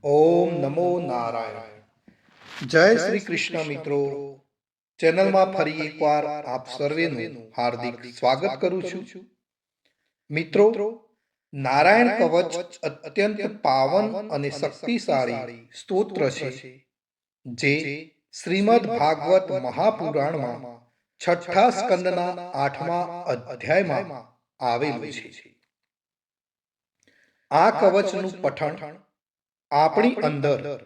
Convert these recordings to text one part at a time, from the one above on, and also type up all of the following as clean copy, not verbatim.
ઓમ નમો નારાયણ. જય શ્રી કૃષ્ણ મિત્રો. ચેનલમાં ફરી એકવાર આપ સર્વેનું હાર્દિક સ્વાગત કરું છું. મિત્રો, નારાયણ કવચ અત્યંત પાવન અને શક્તિશાળી સ્તોત્ર છે, જે શ્રીમદ ભાગવત મહાપુરાણમાં છઠ્ઠા સ્કંદના 8મા અધ્યાયમાં આવેલું છે. આ કવચનું પઠન આપણી અંદર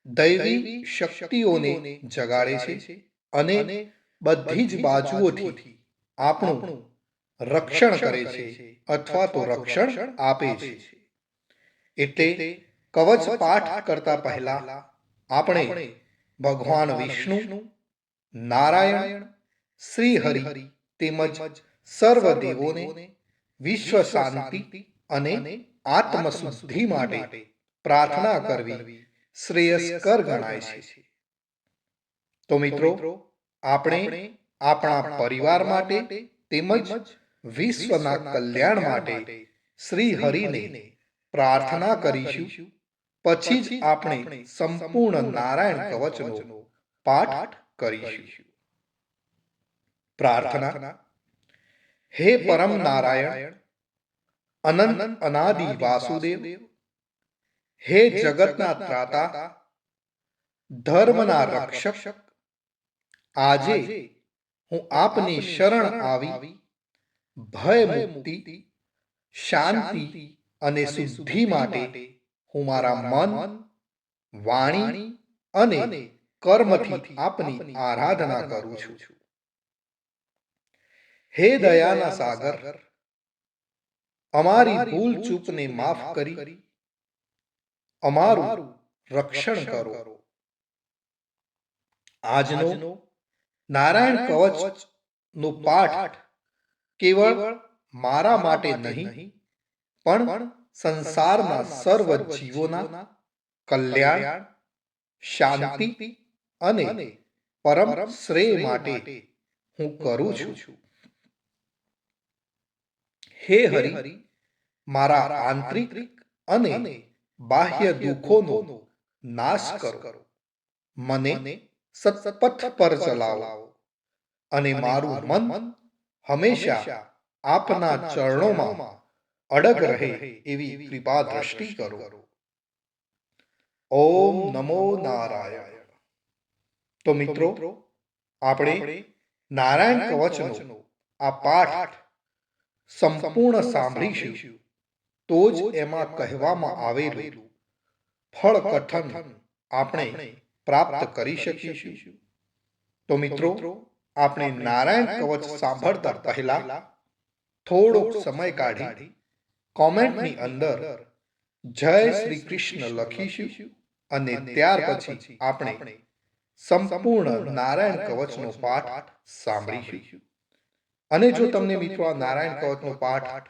દૈવી શક્તિઓને જગાડે છે અને બધી જ બાજુઓથી આપણું રક્ષણ કરે છે અથવા તો રક્ષણ આપે છે. એટલે કવચ પાઠ કરતા પહેલા આપણે ભગવાન વિષ્ણુ, નારાયણ, શ્રી હરિ તેમજ સર્વ દેવોને વિશ્વ શાંતિ અને આત્મશુદ્ધિ માટે પ્રાર્થના કરવી શ્રેયસ્કર ગણાય છે. તો મિત્રો, આપણે આપણા પરિવાર માટે તેમજ વિશ્વના કલ્યાણ માટે શ્રી હરિને પ્રાર્થના કરીશું. પછી જ આપણે સંપૂર્ણ નારાયણ કવચનો પાઠ કરીશું. પ્રાર્થના. હે પરમ નારાયણ, અનંત અનાદિ વાસુદેવ, હે જગતના ત્રાતા, ધર્મના રક્ષક, આજે હું આપની શરણ આવી ભય મુક્તિ, શાંતિ અને શુદ્ધિ માટે હું મારા મન, વાણી અને કર્મથી આપની આરાધના કરું છું. હે દયાના સાગર, અમારી ભૂલ ચૂકને માફ કરી અમારું રક્ષણ કરો. આજનો નારાયણ કવચ નો પાઠ કેવળ મારા માટે નહીં, પણ સંસારના સર્વ જીવોના કલ્યાણ, શાંતિ અને પરમ શ્રેય માટે હું કરું છું. હે હરિ, મારા આંતરિક અને બાહ્ય દુઃખોનો નાશ કરો. મને સત્પથ પર ચલાવો અને મારું મન હંમેશા આપના ચરણોમાં અડગ રહે એવી કૃપા દ્રષ્ટિ કરો. ઓમ નમો નારાયણ. તો મિત્રો, આપણે નારાયણ કવચનો આ પાઠ સંપૂર્ણ સાંભળીશું તો જ એમાં કહેવામાં આવેલું ફળ કથન આપણે પ્રાપ્ત કરી શકીશું. તો મિત્રો, આપણે નારાયણ કવચ સાંભળતા પહેલા થોડોક સમય કાઢી કોમેન્ટની અંદર જય શ્રી કૃષ્ણ લખીશું અને ત્યાર પછી આપણે સંપૂર્ણ નારાયણ કવચનો પાઠ સાંભળીશું. અને જો તમને મિત્રો આ નારાયણ કવચનો પાઠ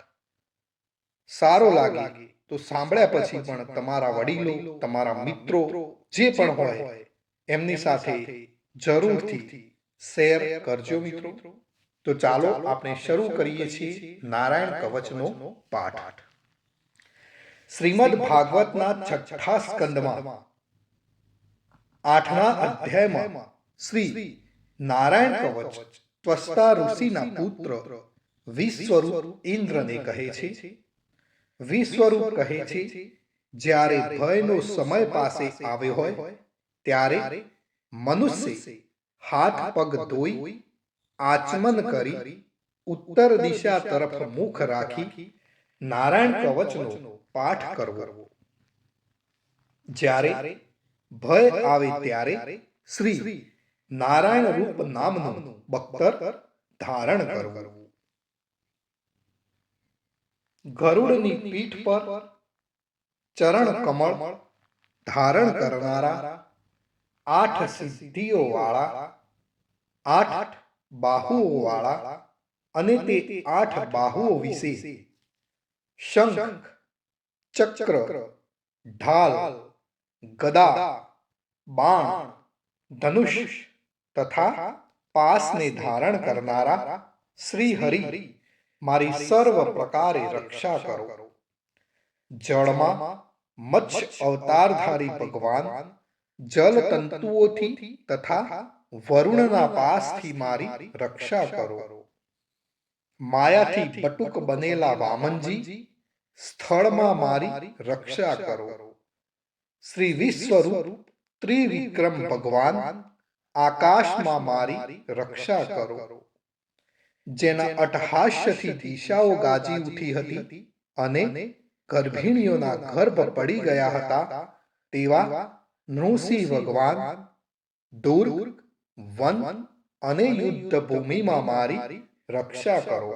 સારો લાગે તો સાંભળ્યા પછી પણ તમારા વડીલો, તમારા મિત્રો જે પણ હોય એમની સાથે જરૂરથી શેર કરજો મિત્રો. તો ચાલો આપણે શરૂ કરીએ છીએ નારાયણ કવચનો પાઠ. શ્રીમદ ભાગવતના છઠ્ઠા સ્કંદમાં 8મા અધ્યાયમાં શ્રી નારાયણ કવચ ત્વષ્ટા ઋષિના પુત્ર વિશ્વરૂપ ઇન્દ્રને કહે છે. વિશ્વરૂપ કહે છે, જ્યારે ભયનો સમય પાસે આવ્યો હોય ત્યારે મનુષ્ય હાથ પગ ધોઈ આચમન કરી ઉત્તર દિશા તરફ મુખ રાખી નારાયણ કવચનો પાઠ કરવો. જ્યારે ભય આવે ત્યારે શ્રી નારાયણ રૂપ નામનું બખ્તર ધારણ કરવું. ગરુડની પીઠ પર ચરણ કમળ ધારણ કરનારા, 8 સિદ્ધિઓ વાળા, 8 બાહુઓ વાળા અને તે 8 બાહુઓ વિશે શંખ, ચક્ર, ઢાલ, ગદા, બાણ, ધનુષ તથા પાસને ધારણ કરનારા શ્રી હરિ મારી સર્વ પ્રકારે રક્ષા કરો. જળમાં, મત્સ્ય અવતારધારી ભગવાન જલ તંતુઓથી તથા વરુણના પાસથી મારી રક્ષા કરો. માયાથી બટુક બનેલા વામનજી સ્થળમાં મારી રક્ષા કરો. શ્રી વિશ્વરૂપ ત્રિવિક્રમ ભગવાન આકાશમાં મારી રક્ષા કરો. જેના અટહાસ્યથી દિશાઓ ગાજી ઉઠી હતી અને ગર્ભિણીઓના ગર્ભ પડી ગયા હતા તેવા નૃસિંહ ભગવાન દુર્ગ, વન અને યુદ્ધ ભૂમિમાં મારી રક્ષા કરો.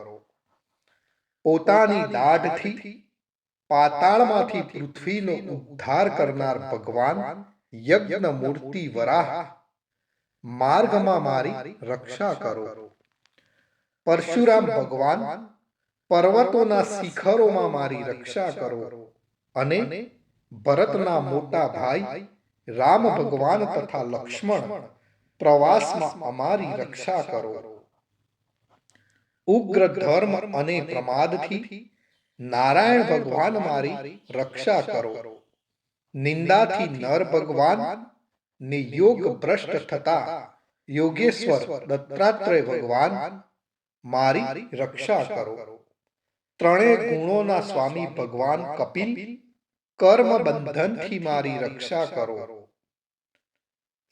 પોતાની દાઢથી પાતાળમાંથી પૃથ્વીનો ઉદ્ધાર કરનાર ભગવાન યજ્ઞ મૂર્તિ વરાહ માર્ગમાં મારી રક્ષા કરો. પરશુરામ ભગવાન પર્વતોના શિખરોમાં મારી રક્ષા કરો. અને ભરતના મોટા ભાઈ રામ ભગવાન તથા લક્ષ્મણ પ્રવાસમાં અમારી રક્ષા કરો. ઉગ્ર ધર્મ અને પ્રમાદથી નારાયણ ભગવાન મારી રક્ષા કરો. નિંદાથી નર ભગવાન ને યોગ ભ્રષ્ટ થતા યોગેશ્વર દત્તાત્રેય ભગવાન મારી રક્ષા કરો. ત્રણેય ગુણોના સ્વામી ભગવાન કપિલ કર્મ બંધનથી મારી રક્ષા કરો.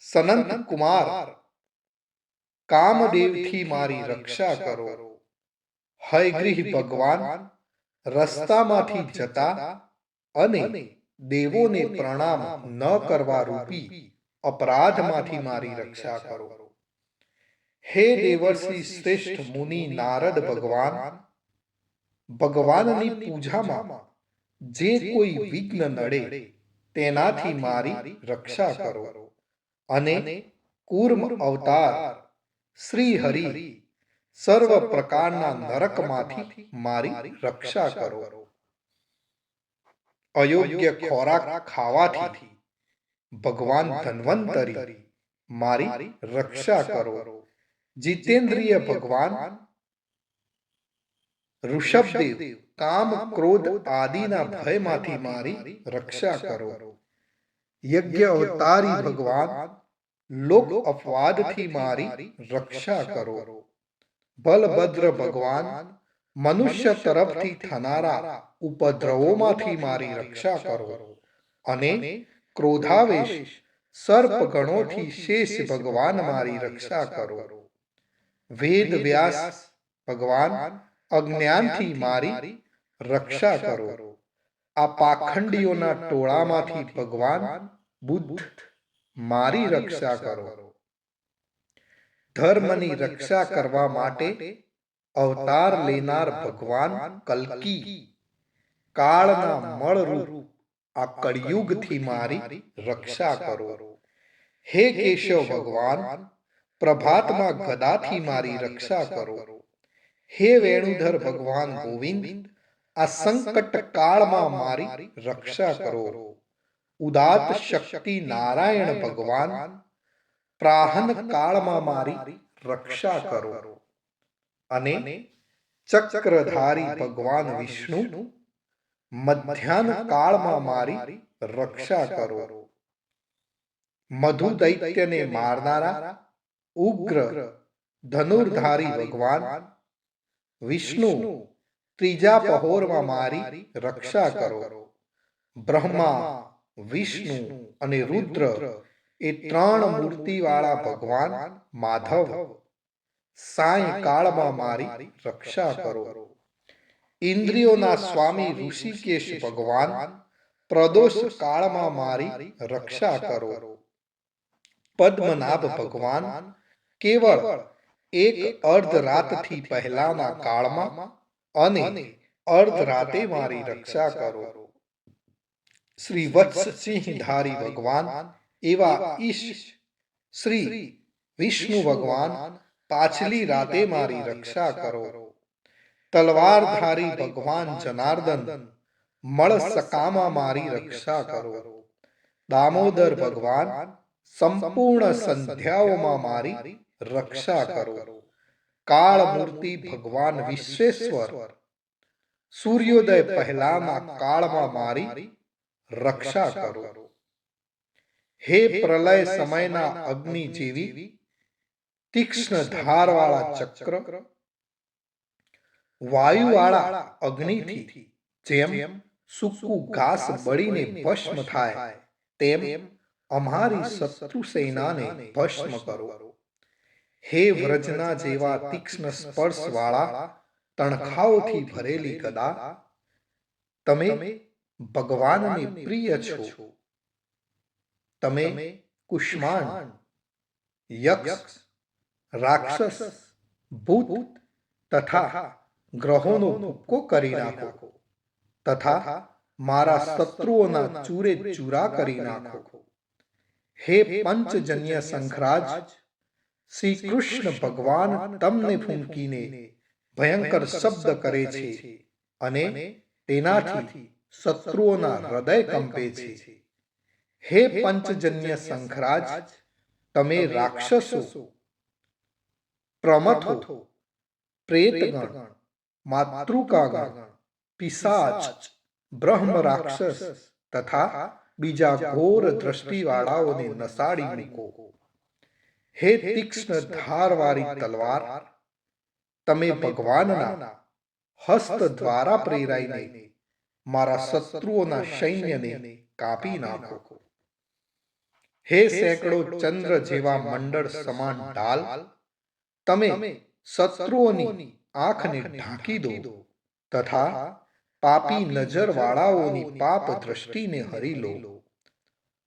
સનંત કુમાર કામદેવથી મારી રક્ષા કરો. હયગ્રીહ ભગવાન રસ્તામાંથી જતા અને દેવોને પ્રણામ ન કરવા રૂપી અપરાધમાંથી મારી રક્ષા કરો. હે દેવર્ષિ શ્રેષ્ઠ મુનિ નારદ ભગવાન, ભગવાનની પૂજામાં જે કોઈ વિઘ્ન નડે તેનાથી મારી રક્ષા કરો. અને કૂર્મ અવતાર શ્રી હરિ સર્વ પ્રકારના નરકમાંથી મારી રક્ષા કરો. અયોગ્ય ખોરાક ખાવાથી ભગવાન ધન્વંતરી મારી રક્ષા કરો. જીતેન્દ્રિય ભગવાન ઋષભદેવ કામ ક્રોધ આદિના ભયમાંથી મારી રક્ષા કરો. યજ્ઞ અવતારી ભગવાન લોક અપવાદથી મારી રક્ષા કરો. બલભદ્ર ભગવાન મનુષ્ય તરફથી થનારા ઉપદ્રવોમાંથી મારી રક્ષા કરો. અને ક્રોધાવેશ સર્પ ગણોથી શેષ ભગવાન મારી રક્ષા કરો. વેદ વ્યાસ ભગવાન અજ્ઞાનથી મારી રક્ષા કરો. આ પાખંડીઓના ટોળામાંથી ભગવાન બુદ્ધ મારી રક્ષા કરો. ધર્મની રક્ષા કરવા માટે અવતાર લેનાર ભગવાન કલ્કી કાળના મળરૂપ આ કળિયુગથી મારી રક્ષા કરો. હે કેશવ ભગવાન પ્રભાતમાં ગદાથી મારી રક્ષા કરો. હે વેણુધર ભગવાન ગોવિંદ આ સંકટ કાળમાં મારી રક્ષા કરો. ઉદાત શક્તિ નારાયણ ભગવાન પ્રાહન કાળમાં મારી રક્ષા કરો. અને ચક્રધારી ભગવાન વિષ્ણુ મધ્યાહ્ન કાળમાં મારી રક્ષા કરો. મધુ દૈત્યને મારનારા ઉગ્ર ધનુર્ધારી ભગવાન વિષ્ણુ ત્રીજા પહોરમાં મારી રક્ષા કરો. બ્રહ્મા વિષ્ણુ અને રુદ્ર એ ત્રણ મૂર્તિવાળા ભગવાન માધવ સાયંકાળમાં મારી રક્ષા કરો. ઇન્દ્રિયોના સ્વામી ઋષિકેશ ભગવાન પ્રદોષ કાળમાં મારી રક્ષા કરો. પદ્મનાભ ભગવાન કેવળ એક અર્ધરાતથી પહેલાના કાળમાં અને અર્ધરાતે મારી રક્ષા કરો. શ્રી વત્સસિંહધારી ભગવાન એવા ઈશ શ્રી વિષ્ણુ ભગવાન પાછલી રાતે મારી રક્ષા કરો. તલવારધારી ભગવાન જનાર્દન મળ સકામાં મારી રક્ષા કરો. દામોદર ભગવાન સંપૂર્ણ સંધ્યાઓમાં મારી રક્ષા કરો. કાળ મૂર્તિ ભગવાન વિશ્વેશ્વર સૂર્યોદય પહેલાના કાળમાં મારી રક્ષા કરો. હે પ્રલય સમયના અગ્નિ જેવી તીક્ષ્ણ ધારવાળા ચક્ર, વાયુવાળા અગ્નિથી જેમ સૂકું ઘાસ બળીને ભસ્મ થાય તેમ અમારી શત્રુ સેનાને ભસ્મ કરો. હે વ્રજના જેવા તીક્ષ્ણ સ્પર્શવાળા તણખાઓથી ભરેલી ગદા, તમે ભગવાનને પ્રિય છો. તમે કુષ્માંડ, યક્ષ, રાક્ષસ, ભૂત તથા ગ્રહોનો ભૂક્કો કરી નાખો તથા મારા શત્રુઓના ચૂરે ચૂરા કરી નાખો. હે પંચજન્ય શંખરાજ, શ્રી કૃષ્ણ ભગવાન તમને ફૂંકીને ભયંકર શબ્દ કરે છે અને તેનાથી શત્રુઓના હૃદય કંપે છે. હે પંચજન્ય શંખરાજ, તમે રાક્ષસો, પ્રમથો, પ્રેતગણ, માતૃકાગણ, પિશાચ, બ્રહ્મ રાક્ષસ તથા બીજા ઘોર દ્રષ્ટિવાળાઓને નસાડી મૂકો. હે તીક્ષ્ણ ધારવાળી તલવાર, તમે ભગવાનના હસ્ત દ્વારા પ્રેરાઈને મારા શત્રુઓના સૈન્યને કાપી નાખો. હે સેંકડો ચંદ્ર જેવા મંડળ સમાન ઢાલ, તમે શત્રુઓની આંખને ઢાંકી દો તથા પાપી નજરવાળાઓની પાપ દ્રષ્ટિને હરી લો.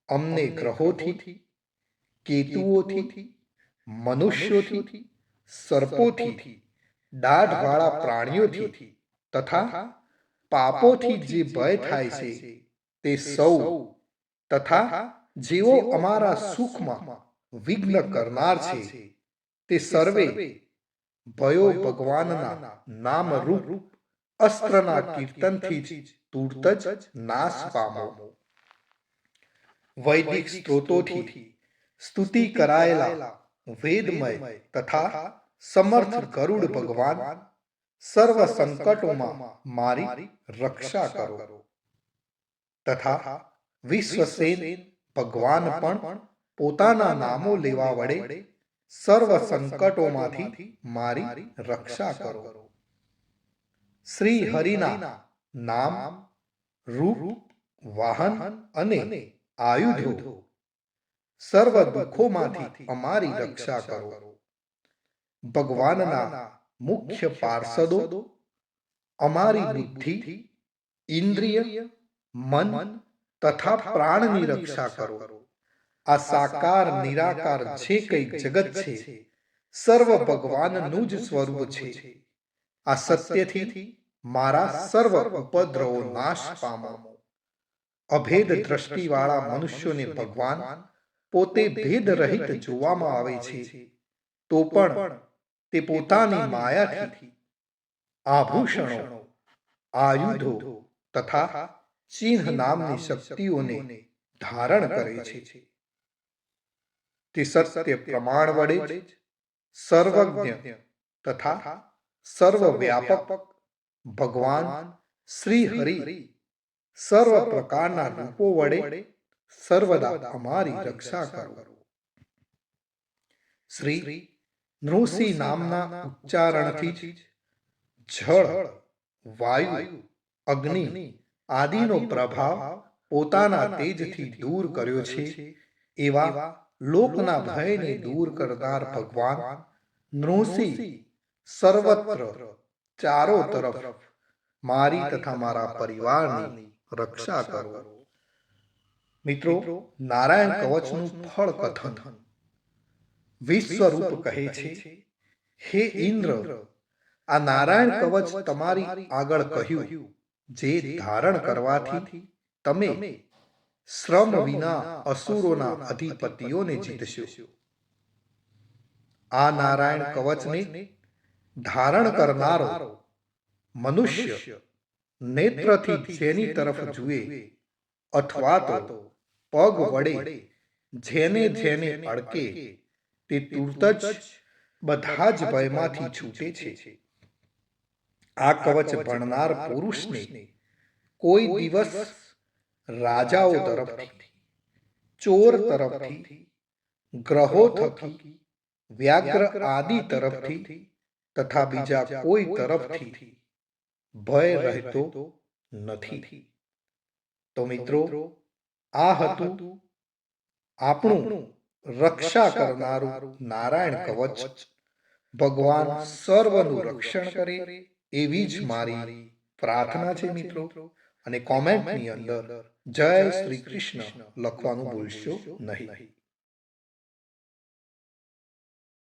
અમને ગ્રહોથી, કેતુઓથી, મનુષ્યોથી, સર્પોથી, દાઢવાળા પ્રાણીઓથી તથા પાપોથી જે ભય થાય છે તે સૌ તથા જેઓ અમારા સુખમાં વિઘ્ન કરનાર છે તે સર્વે ભયો ભગવાનના નામ રૂપ અસ્ત્રના કીર્તનથી જ તુરત જ નાશ પામો. વૈદિક સ્ત્રોતોથી સ્તુતિ કરાયેલા વેદમય તથા સમર્થ ગરુડ ભગવાન સર્વ સંકટોમાં મારી રક્ષા કરો. તથા વિશ્વસેન ભગવાન પણ પોતાના નામો લેવા વડે સર્વ સંકટોમાંથી મારી રક્ષા કરો. શ્રી હરિના નામ, રૂપ, વાહન અને આયુધો સર્વ દુઃખોમાંથી અમારી રક્ષા કરો. ભગવાનના મુખ્ય પાર્ષદો અમારી બુદ્ધિ, ઇન્દ્રિય, મન તથા પ્રાણની રક્ષા કરો. આ સાકાર નિરાકાર જે કંઈ જગત છે સર્વ ભગવાનનું જ સ્વરૂપ છે. આ સત્યથી મારા સર્વ ઉપદ્રવો નાશ પામો. અભેદ દ્રષ્ટિવાળા મનુષ્યોને ભગવાન પોતે ભેદ રહિત જોવામાં આવે છે, તો પણ તે પોતાની માયાથી આભૂષણો, આયુધો તથા ચિહ્ન નામની શક્તિઓને ધારણ કરે છે. તે સત્ય પ્રમાણ વડે જ સર્વજ્ઞ તથા સર્વવ્યાપક ભગવાન શ્રી હરિ સર્વ પ્રકારના રૂપો વડે સર્વદા અમારી રક્ષા કરો. શ્રી નૃસિંહ નામના ઉચ્ચારણથી જ જળ, વાયુ, અગ્નિ આદિનો પ્રભાવ પોતાના તેજથી દૂર કર્યો છે. એવા લોકના ભયને દૂર કરનાર ભગવાન નૃસિંહ સર્વત્ર ચારો તરફ મારી તથા મારા પરિવારની રક્ષા કરો. મિત્રો, નારાયણ કવચનું ફળ કથન વિશ્વરૂપ કહે છે, હે ઇન્દ્ર, આ નારાયણ કવચ તમારી આગળ કહ્યું જે ધારણ કરવાથી તમે શ્રમ વિના અસુરોના અધિપતિઓને જીતશો. આ નારાયણ કવચને ધારણ કરનારો મનુષ્ય નેત્રથી જેની તરફ જુએ અથવા તો પગ વડે જેને જેને અડકે તે તુરત જ બધા જ ભયમાંથી છૂટે છે. આ કવચ ભણનાર પુરુષને કોઈ દિવસ રાજાઓ તરફથી, ચોર તરફથી, ગ્રહો થકી, વ્યાઘ્ર આદિ તરફથી તથા બીજા કોઈ તરફથી ભય રહેતો નથી. તો મિત્રો, આ હતું આપણું રક્ષા કરનારું નારાયણ કવચ. ભગવાન સર્વનું રક્ષણ કરે એવી જ મારી પ્રાર્થના છે મિત્રો. અને કોમેન્ટની અંદર જય શ્રી કૃષ્ણ લખવાનું ભૂલશો નહીં.